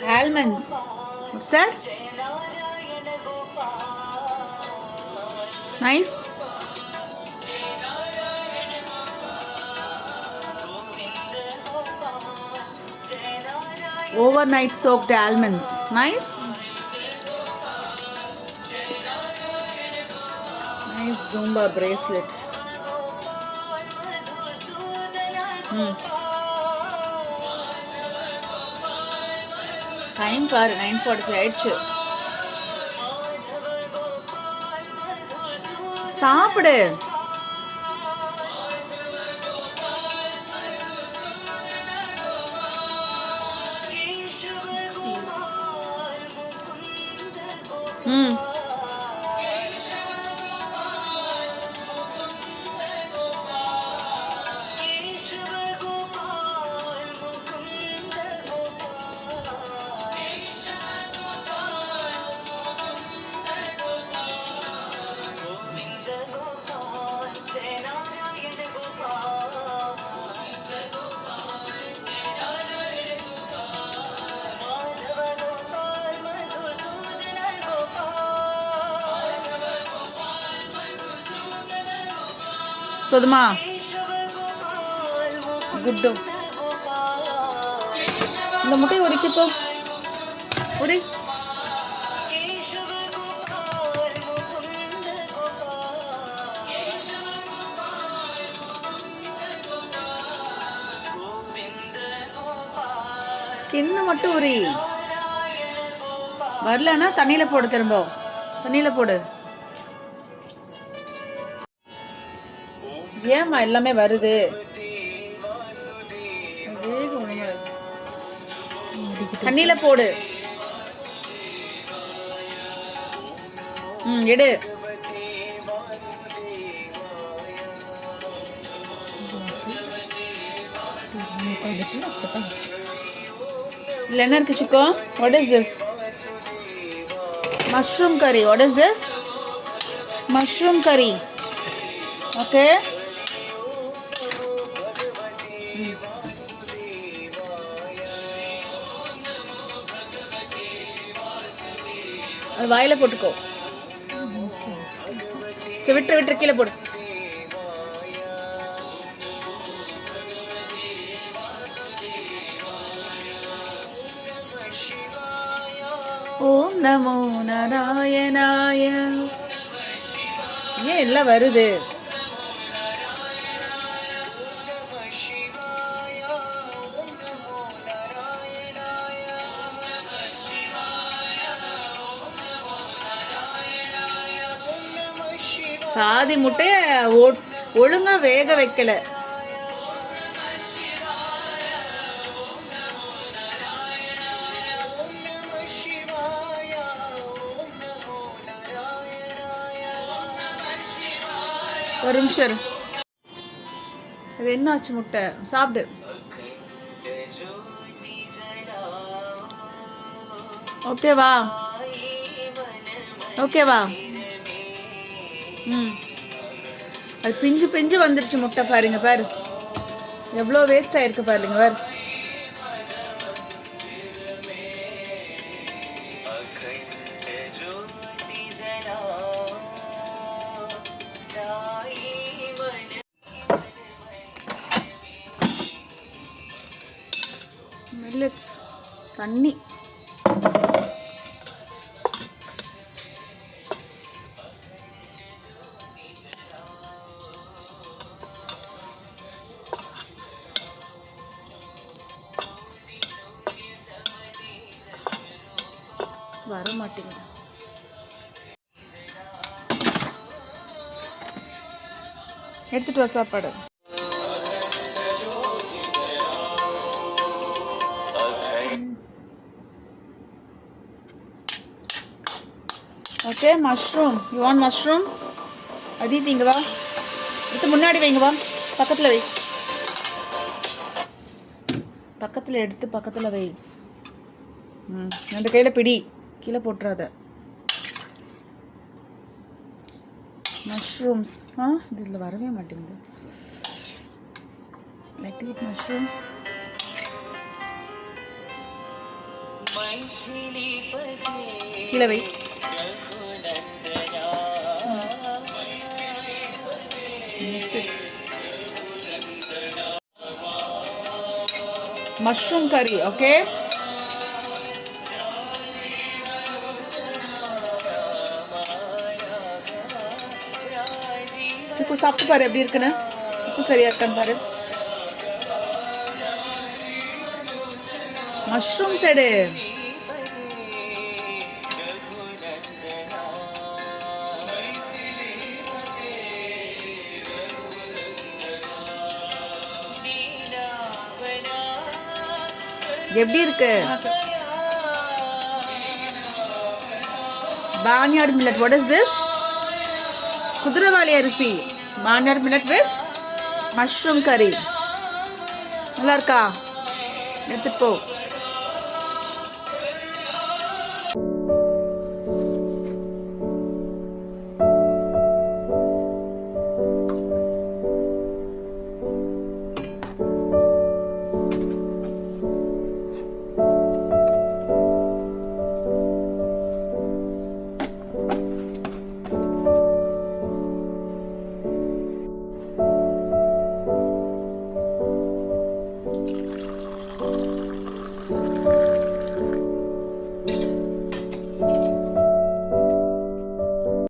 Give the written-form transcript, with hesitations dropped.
Almonds. What's that? Nice. Overnight soaked almonds. Nice. Nice Zumba bracelet. Time பாரு 9:45 ஆயிடுச்சு. சாப்பிடு. ம் போதுமா? குட்டு. இந்த முட்டையை உரிச்சுக்கோ. உரி. ஸ்கின்னு மட்டும் உரி. வரலன்னா தண்ணியில போடு. திரும்ப தண்ணியில போடு. ஏம்மா எல்லாமே வருது? தண்ணியில போடு. எடு. இதுல என்ன இருக்கு Chicco? What is this? Mushroom curry. What is this? Mushroom curry. Okay. அது வாயில போட்டுக்கோ. சரி விட்டு கீழே போடு. ஓம் நமோ நாராயணாய. ஏன் எல்லாம் வருது? பாதி முட்டைய ஒழுங்கா வேக வைக்கல. ஒரு நிமிஷம். அது என்ன ஆச்சு? முட்டை சாப்பிடு. ஓகேவா? ஓகேவா? அது பிஞ்சு வந்துருச்சு முட்டை. பாருங்க பாரு, எவ்வளோ வேஸ்ட் ஆயிருக்கு பாருங்க. பாரு மில்லட்ஸ் தண்ணி. வர மாட்டேங்குது. எடுத்துட்டு வா சாப்பாடு. Okay, mushroom. You want mushrooms? Adheeth இங்க வா. இது முன்னாடி வைங்க. வா, பக்கத்தில் வை. பக்கத்தில் எடுத்து பக்கத்தில் வை. அந்த கையில் பிடி, கீழே போட்டுறாத. மஷ்ரூம்ஸ். இது இதில் வரவே மாட்டேங்குது. Let it mushrooms. கீழே வை. मशरूम करी. ओके சிக்கு சாப்பிட்டு பாரு எப்படி இருக்குன்னு. உப்பு சரியா இருக்கான்னு பாரு. மஷ்ரூம்ஸ் எடு. எப்படி இருக்கு? barnyard millet. What is this? குதிரைவாலி அரிசி. barnyard millet with mushroom curry. நல்லா இருக்கா? எடுத்துட்டு போ.